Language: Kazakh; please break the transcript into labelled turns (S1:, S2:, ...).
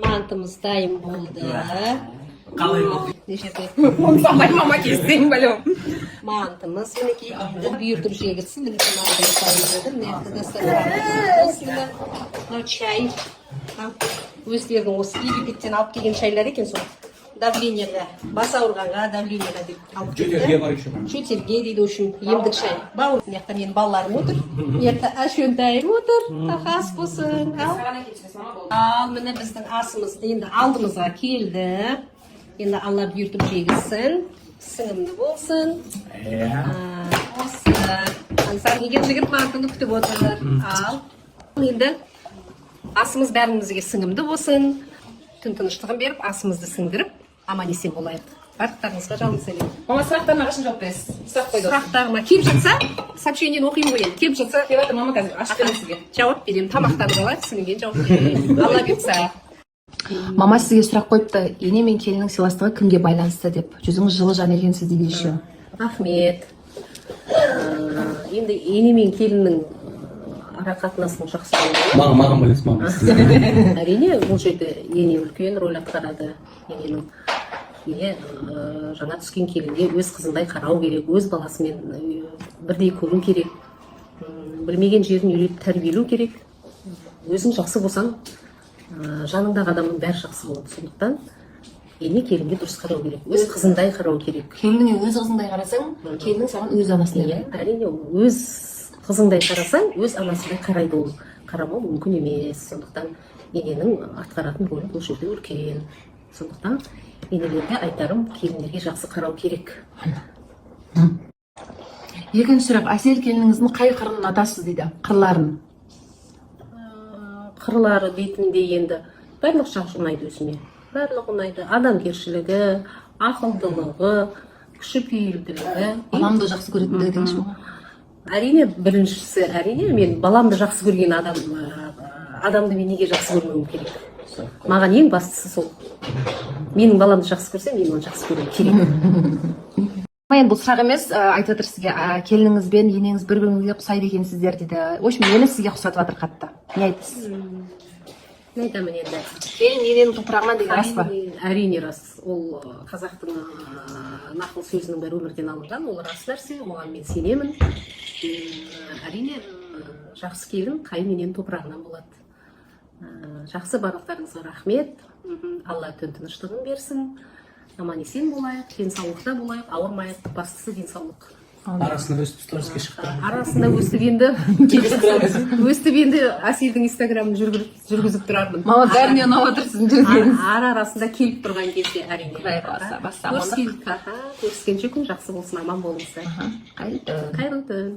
S1: Mantımız dayım oldu.
S2: Samay mama kestim balım.
S1: Mantımız mineki indi büyütürücüye gitsin. Mineki mantımız dayım oldu. Nerede de sarı. Aslında çay. Өздерінің осы Египеттен алып келген çaylar екен сол. Давлениеге, бас ауырғанға давлениеге деп алып келді. Жөтелге дейді үшін емдік шай. Бауыр, мына жақта менің балаларым отыр. Мына жақта әшөнтайым отыр. Ас болсын. Ал, міне біздің асымыз енді алдымызға келді. Енді Алла бұйыртып жегізсін. Сіңімді болсын. Осы. Аңсар келген жігіт мантыны күтіп отыр. Ал. Енді асымыз бәрімізге сіңімді болсын. Түн тыныштығын беріп, асымызды сіңдіріп, аман есен болайық. Барлықтарыңызға жалын сәлем.
S2: Мама сұрақтарына қашын жауап бересіз? Сұрақ қойды.
S1: Сұрақтарыма келіп жатса, сообщениені оқимын ғой енді. Келіп жатса,
S2: Келіп жатыр мама қазір ашып беремін сізге.
S1: жауап беремін. Тамақтанып алайық, сіңген жауап беремін. Алла бұйыртса.
S3: Мама сізге сұрақ қойыпты, ене мен келіннің сыйластығы кімге байланысты деп. Жүзіңіз жылы жан екенсіз дейді еще.
S1: Рахмет. Енді ене мен келіннің ара қатынасының жақсы болуы.
S4: Маған білесіз, маған.
S1: Әрине, бұл жерде ене үлкен рөл атқарады. Ененің жаңа түскен келінге өз қызындай қарау керек, өз баласымен бірдей көру керек. Білмеген жерін үйретіп тәрбиелеу керек. Өзің жақсы болсаң, жаныңдағы адамның бәрі жақсы болады. Сондықтан ене келінге дұрыс қарау керек, өз қызындай қарау керек.
S3: Келініңе өз қызындай қарасаң, келінің саған өз анасындай.
S1: Әрине, өз қызыңдай қарасаң, өз анасындай қарайды ол. Қарамау мүмкін емес. Сондықтан ененің атқаратын рөлі бұл жерде үлкен. Сондықтан енелерге айтарым, келіндерге жақсы қарау керек.
S3: Екінші сұрақ, Әсел келініңіздің қай қырын ұнатасыз дейді, қырларын?
S1: Қырлары бетінде енді барлық жақ ұнайды өзіме. Барлық ұнайды. Адамгершілігі, ақылдылығы, кішіпейілділігі.
S3: Баламды жақсы көретін дегенші ма?
S1: Әрине, біріншісі, әрине, мен баламды жақсы көрген адамды мен неге жақсы көрмеуім керек. Маған ең бастысы сол. Менің баламды жақсы көрсе, мен оны жақсы көруім керек.
S3: Енді бұл сұрақ емес, айтып жатыр сізге, келініңіз бен енеңіз бір-біріңізге ұқсайды екенсіздер дейді. В общем, мені сізге ұқсатып жатыр қатты. Не айтасыз?
S1: Не айтамын енді?
S3: Келін ененің топырағынан деген рас па?
S1: Әрине рас. Ол қазақтың нақыл сөзінің бәрі өмірден алынған, ол рас нәрсе, оған мен сенемін. Әрине, жақсы келін қайын ененің топырағынан болады. Жақсы, барлықтарыңызға рахмет. Алла түн тыныштығын берсін. Аман есен болайық, денсаулықта болайық, ауырмайық, бастысы денсаулық.
S4: Арасында өстіп сториске шықты.
S1: Арасында өстіп енді Әселдің инстаграмын жүргізіп тұрармын.
S3: Мама бәріне ұнап отыр сіздің жүргеніңіз.
S1: Арасында келіп тұрған кезде әрине.
S3: Баста.
S1: Көріскенше күн жақсы болсын, аман болыңыздар.
S3: Қайырлы түн.
S1: Қайырлы түн.